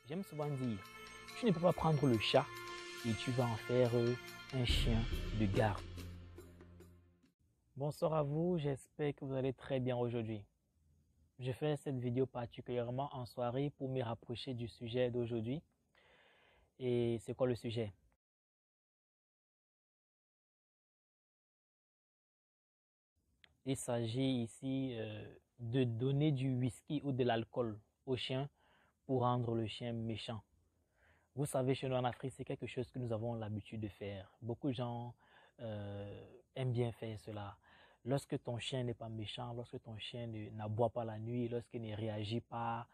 J'aime souvent dire, tu ne peux pas prendre le chat et tu vas en faire un chien de garde. Bonsoir à vous, j'espère que vous allez très bien aujourd'hui. Je fais cette vidéo particulièrement en soirée pour me rapprocher du sujet d'aujourd'hui. Et c'est quoi le sujet? Il s'agit ici de donner du whisky ou de l'alcool au chien pour rendre le chien méchant. Vous savez, chez nous en Afrique, c'est quelque chose que nous avons l'habitude de faire. Beaucoup de gens aiment bien faire cela. Lorsque ton chien n'est pas méchant, lorsque ton chien n'aboie pas la nuit, lorsqu'il ne réagit pas,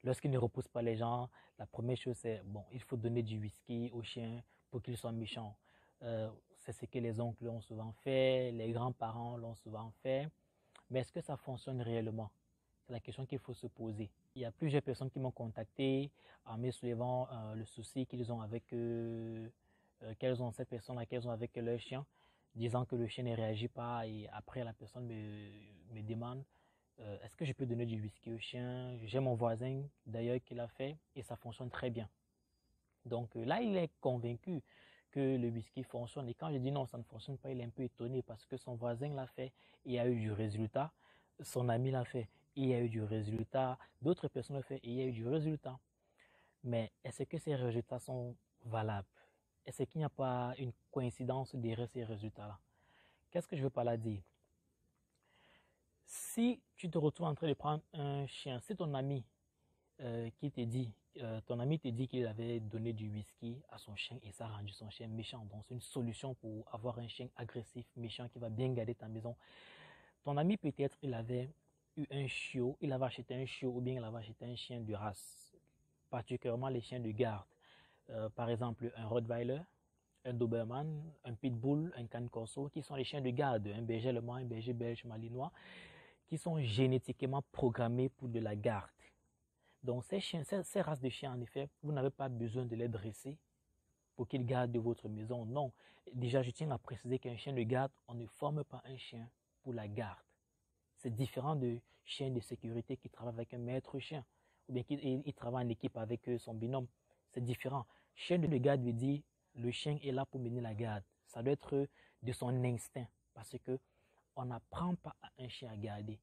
lorsqu'il ne repousse pas les gens, la première chose c'est, bon, il faut donner du whisky au chien pour qu'il soit méchant. C'est ce que les oncles ont souvent fait, les grands-parents l'ont souvent fait. Mais est-ce que ça fonctionne réellement? C'est la question qu'il faut se poser. Il y a plusieurs personnes qui m'ont contacté en me soulevant le souci qu'ils ont avec ces personnes-là, qu'elles ont avec leur chien, disant que le chien ne réagit pas et après la personne me demande est-ce que je peux donner du whisky au chien? J'ai mon voisin d'ailleurs qui l'a fait et ça fonctionne très bien. Donc là, il est convaincu que le whisky fonctionne. Et quand je dis non, ça ne fonctionne pas, il est un peu étonné parce que son voisin l'a fait et a eu du résultat. Son ami l'a fait et il y a eu du résultat. D'autres personnes l'ont fait et il y a eu du résultat. Mais est-ce que ces résultats sont valables? Est-ce qu'il n'y a pas une coïncidence derrière ces résultats-là? Qu'est-ce que je veux par là dire? Si tu te retrouves en train de prendre un chien, si ton ami ton ami te dit qu'il avait donné du whisky à son chien et ça a rendu son chien méchant. Donc c'est une solution pour avoir un chien agressif, méchant, qui va bien garder ta maison. Ton ami peut-être il avait eu un chiot, il avait acheté un chiot ou bien il avait acheté un chien de race, particulièrement les chiens de garde. Par exemple un Rottweiler, un Doberman, un Pitbull, un Cane Corso, qui sont les chiens de garde, un berger allemand, un berger belge malinois, qui sont génétiquement programmés pour de la garde. Donc ces races de chiens, en effet, vous n'avez pas besoin de les dresser pour qu'ils gardent votre maison. Non. Déjà, je tiens à préciser qu'un chien de garde, on ne forme pas un chien pour la garde. C'est différent de chiens de sécurité qui travaillent avec un maître chien ou bien qui travaille en équipe avec son binôme. C'est différent. Chien de garde veut dire le chien est là pour mener la garde. Ça doit être de son instinct parce que on n'apprend pas à un chien à garder.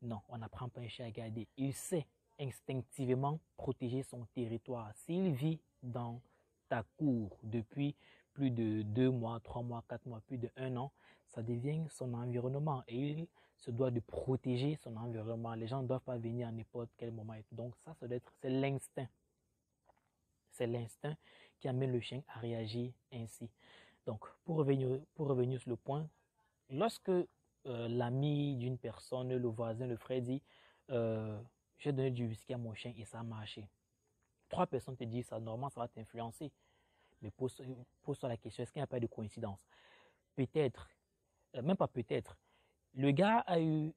Non, on n'apprend pas un chien à garder. Il sait instinctivement protéger son territoire. S'il vit dans ta cour depuis plus de 2 mois, 3 mois, 4 mois, plus de 1 an, ça devient son environnement et il se doit de protéger son environnement. Les gens ne doivent pas venir à n'importe quel moment. Donc ça doit être, c'est l'instinct. C'est l'instinct qui amène le chien à réagir ainsi. Donc, pour revenir sur le point, lorsque l'ami d'une personne, le voisin, le frère dit j'ai donné du whisky à mon chien et ça a marché. 3 personnes te disent ça, normalement ça va t'influencer. Mais pose-toi la question, est-ce qu'il n'y a pas de coïncidence? Peut-être, même pas peut-être, le gars a eu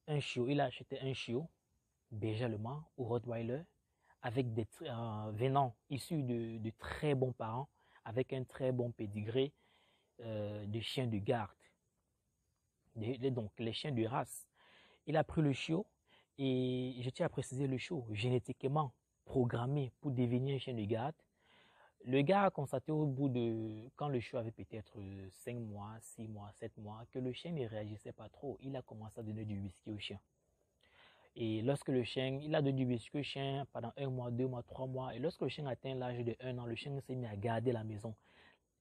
un chiot, il a acheté un chiot, berger allemand ou Rottweiler, avec des venant issus de très bons parents, avec un très bon pédigré de chiens de garde. Donc les chiens de race. Il a pris le chiot et je tiens à préciser le chiot, génétiquement programmé pour devenir un chien de garde. Le gars a constaté au bout de, quand le chiot avait peut-être 5 mois, 6 mois, 7 mois, que le chien ne réagissait pas trop. Il a commencé à donner du whisky au chien. Et lorsque le chien, il a donné du whisky au chien pendant 1 mois, 2 mois, 3 mois, et lorsque le chien atteint l'âge de 1 an, le chien s'est mis à garder la maison.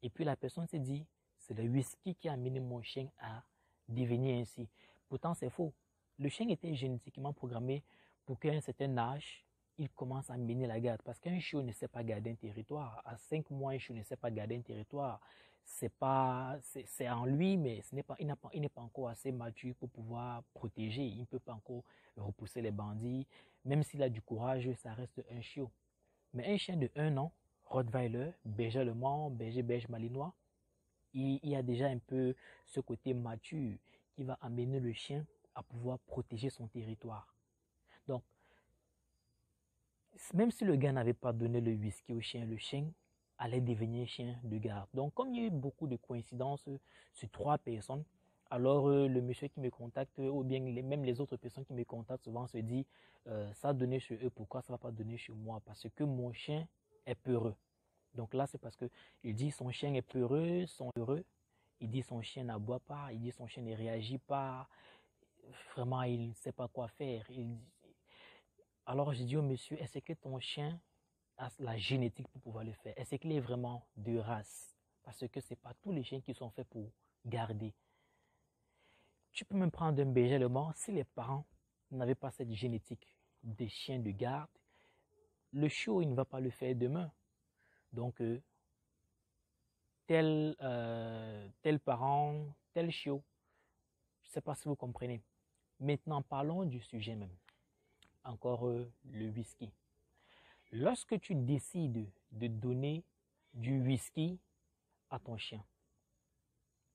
Et puis la personne s'est dit, c'est le whisky qui a amené mon chien à devenir ainsi. Pourtant, c'est faux. Le chien était génétiquement programmé pour qu'à un certain âge, il commence à mener la garde. Parce qu'un chiot ne sait pas garder un territoire. À 5 mois, un chiot ne sait pas garder un territoire. C'est en lui, mais il n'est pas encore assez mature pour pouvoir protéger. Il ne peut pas encore repousser les bandits. Même s'il a du courage, ça reste un chiot. Mais un chien de 1 an, Rottweiler, berger allemand, berger belge malinois, il y a déjà un peu ce côté mature qui va amener le chien à pouvoir protéger son territoire. Donc, même si le gars n'avait pas donné le whisky au chien, le chien allait devenir chien de garde. Donc, comme il y a eu beaucoup de coïncidences sur 3 personnes, Alors, le monsieur qui me contacte, ou bien même les autres personnes qui me contactent souvent se disent, ça a donné chez eux, pourquoi ça ne va pas donner chez moi? Parce que mon chien est peureux. Donc là, c'est parce que il dit son chien est peureux, son heureux. Il dit son chien n'aboie pas, il dit son chien ne réagit pas. Vraiment, il ne sait pas quoi faire. Alors, j'ai dit au monsieur, est-ce que ton chien a la génétique pour pouvoir le faire? Est-ce qu'il est vraiment de race? Parce que ce n'est pas tous les chiens qui sont faits pour garder. Tu peux même prendre un berger allemand, si les parents n'avaient pas cette génétique des chiens de garde, le chiot, il ne va pas le faire demain. Donc, tel parent, tel chiot. Je ne sais pas si vous comprenez. Maintenant, parlons du sujet même. Encore le whisky. Lorsque tu décides de donner du whisky à ton chien,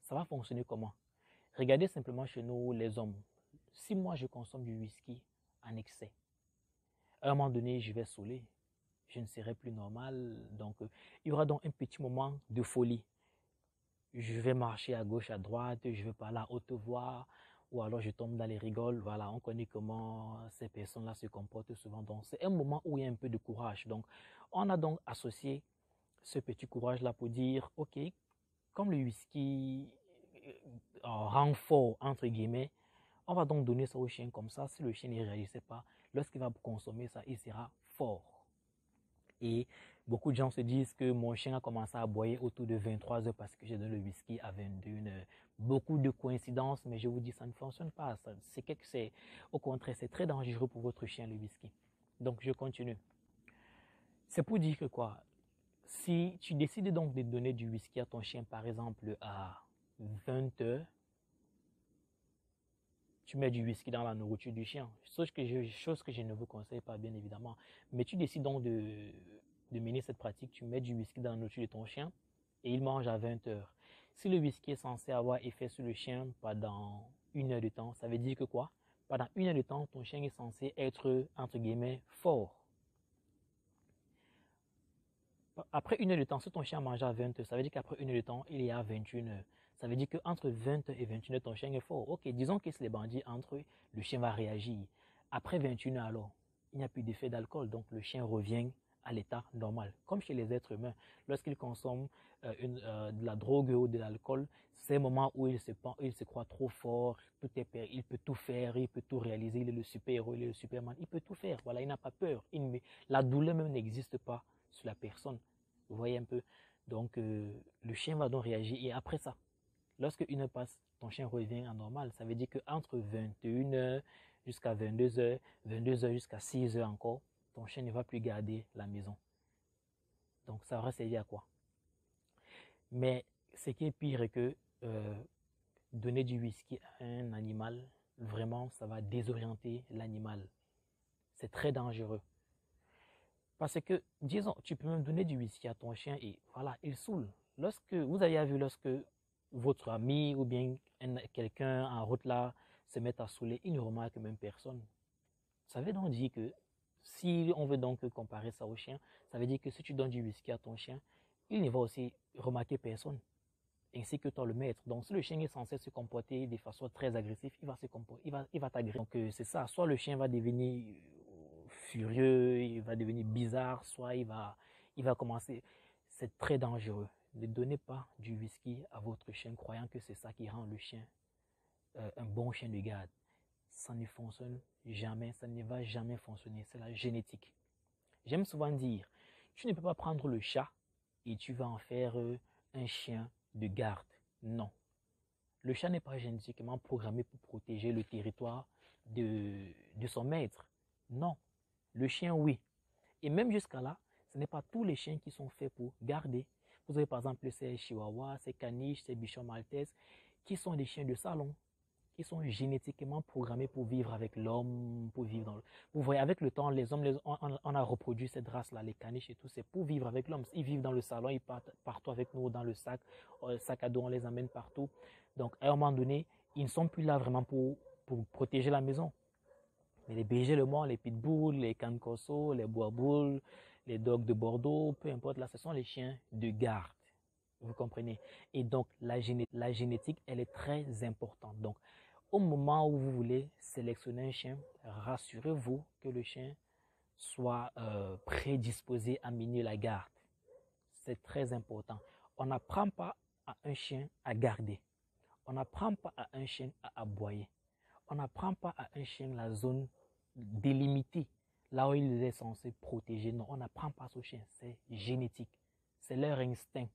ça va fonctionner comment? Regardez simplement chez nous les hommes. Si moi je consomme du whisky en excès, à un moment donné, je vais saouler. Je ne serai plus normal. Donc, il y aura donc un petit moment de folie. Je vais marcher à gauche, à droite, je vais parler à haute voix, ou alors je tombe dans les rigoles. Voilà, on connaît comment ces personnes-là se comportent souvent. Donc, c'est un moment où il y a un peu de courage. Donc, on a donc associé ce petit courage-là pour dire, OK, comme le whisky rend fort, entre guillemets, on va donc donner ça au chien comme ça. Si le chien ne réagissait pas, lorsqu'il va consommer ça, il sera fort. Et beaucoup de gens se disent que mon chien a commencé à aboyer autour de 23 heures parce que j'ai donné le whisky à 21 heures. Beaucoup de coïncidences, mais je vous dis, ça ne fonctionne pas. Au contraire, c'est très dangereux pour votre chien, le whisky. Donc, je continue. C'est pour dire que quoi? Si tu décides donc de donner du whisky à ton chien, par exemple, à 20 heures, tu mets du whisky dans la nourriture du chien. Chose que je ne vous conseille pas, bien évidemment. Mais tu décides donc de mener cette pratique, tu mets du whisky dans la nourriture de ton chien et il mange à 20 heures. Si le whisky est censé avoir effet sur le chien pendant 1 heure de temps, ça veut dire que quoi? Pendant 1 heure de temps, ton chien est censé être, entre guillemets, fort. Après 1 heure de temps, si ton chien mange à 20 heures, ça veut dire qu'après 1 heure de temps, il est à 21 heures. Ça veut dire qu'entre 20 et 21 heures, ton chien est fort. Ok, disons que c'est les bandits entre eux, le chien va réagir. Après 21 heures, alors, il n'y a plus d'effet d'alcool, donc le chien revient à l'état normal. Comme chez les êtres humains, lorsqu'ils consomment de la drogue ou de l'alcool, c'est un moment où il se croit trop fort, il peut tout faire, il peut tout réaliser, il est le super-héros, il est le superman, il peut tout faire. Voilà, il n'a pas peur. La douleur même n'existe pas sur la personne. Vous voyez un peu? Donc, le chien va donc réagir. Et après ça, lorsque 1 heure passe, ton chien revient à normal. Ça veut dire qu'entre 21 heures jusqu'à 22 heures, 22 heures jusqu'à 6 heures encore, ton chien ne va plus garder la maison. Donc, ça va servir à quoi? Mais ce qui est pire est que donner du whisky à un animal, vraiment, ça va désorienter l'animal. C'est très dangereux. Parce que, disons, tu peux même donner du whisky à ton chien et voilà, il saoule. Vous avez vu, lorsque votre ami ou bien quelqu'un en route là se met à saouler, il ne remarque même personne. Ça veut donc dire que, si on veut donc comparer ça au chien, ça veut dire que si tu donnes du whisky à ton chien, il ne va aussi remarquer personne, ainsi que toi le maître. Donc si le chien est censé se comporter de façon très agressive, il va t'agresser. Donc c'est ça, soit le chien va devenir furieux, il va devenir bizarre, soit il va commencer. C'est très dangereux. Ne donnez pas du whisky à votre chien croyant que c'est ça qui rend le chien un bon chien de garde. Ça ne fonctionne jamais, ça ne va jamais fonctionner. C'est la génétique. J'aime souvent dire, tu ne peux pas prendre le chat et tu vas en faire un chien de garde. Non. Le chat n'est pas génétiquement programmé pour protéger le territoire de son maître. Non. Le chien, oui. Et même jusqu'à là, ce n'est pas tous les chiens qui sont faits pour garder. Vous avez par exemple ces chihuahuas, ces caniches, ces bichons maltaises, qui sont des chiens de salon, qui sont génétiquement programmés pour vivre avec l'homme, pour vivre dans le... Vous voyez, avec le temps, les hommes, on a reproduit cette race-là, les caniches et tout, c'est pour vivre avec l'homme. Ils vivent dans le salon, ils partent partout avec nous, dans le sac à dos, on les amène partout. Donc, à un moment donné, ils ne sont plus là vraiment pour protéger la maison. Mais les bergers allemands, les pitbulls, les can corso, les boerboels, les dogs de Bordeaux, peu importe, là, ce sont les chiens de garde. Vous comprenez? Et donc, la génétique, elle est très importante. Donc, au moment où vous voulez sélectionner un chien, rassurez-vous que le chien soit prédisposé à mener la garde. C'est très important. On n'apprend pas à un chien à garder. On n'apprend pas à un chien à aboyer. On n'apprend pas à un chien la zone délimitée, là où il est censé protéger. Non, on n'apprend pas à ce chien. C'est génétique. C'est leur instinct.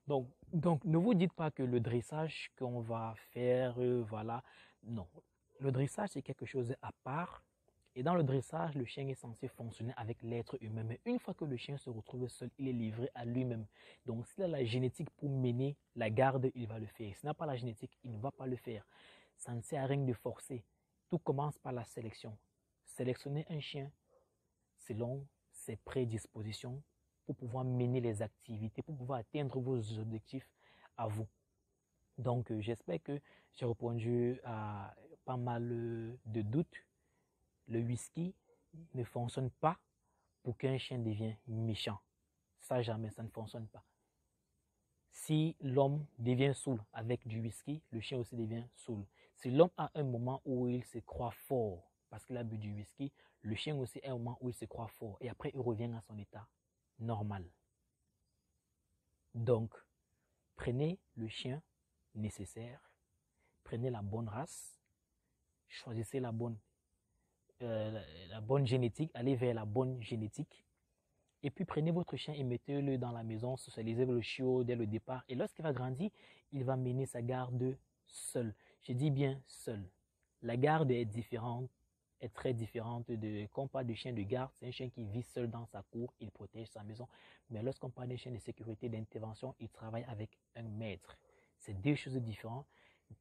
Donc, ne vous dites pas que le dressage qu'on va faire, voilà. Non. Le dressage, c'est quelque chose à part. Et dans le dressage, le chien est censé fonctionner avec l'être humain. Mais une fois que le chien se retrouve seul, il est livré à lui-même. Donc, s'il a la génétique pour mener la garde, il va le faire. S'il n'a pas la génétique, il ne va pas le faire. Ça ne sert à rien de forcer. Tout commence par la sélection. Sélectionnez un chien selon ses prédispositions pour pouvoir mener les activités, pour pouvoir atteindre vos objectifs à vous. Donc, j'espère que j'ai répondu à pas mal de doutes. Le whisky ne fonctionne pas pour qu'un chien devienne méchant. Ça, jamais, ça ne fonctionne pas. Si l'homme devient saoul avec du whisky, le chien aussi devient saoul. Si l'homme a un moment où il se croit fort parce qu'il a bu du whisky, le chien aussi a un moment où il se croit fort et après il revient à son état normal. Donc, prenez le chien nécessaire, prenez la bonne race, choisissez la bonne génétique, allez vers la bonne génétique. Et puis prenez votre chien et mettez-le dans la maison, socialisez le chiot dès le départ. Et lorsqu'il va grandir, il va mener sa garde seul. Je dis bien seul. La garde est différente, est très différente de, quand on parle de chien de garde, c'est un chien qui vit seul dans sa cour, il protège sa maison. Mais lorsqu'on parle d'un chien de sécurité, d'intervention, il travaille avec un maître. C'est deux choses différentes,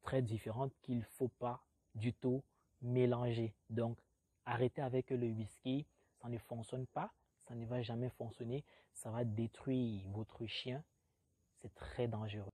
très différentes qu'il ne faut pas du tout mélanger. Donc, arrêtez avec le whisky, ça ne fonctionne pas, ça ne va jamais fonctionner, ça va détruire votre chien, c'est très dangereux.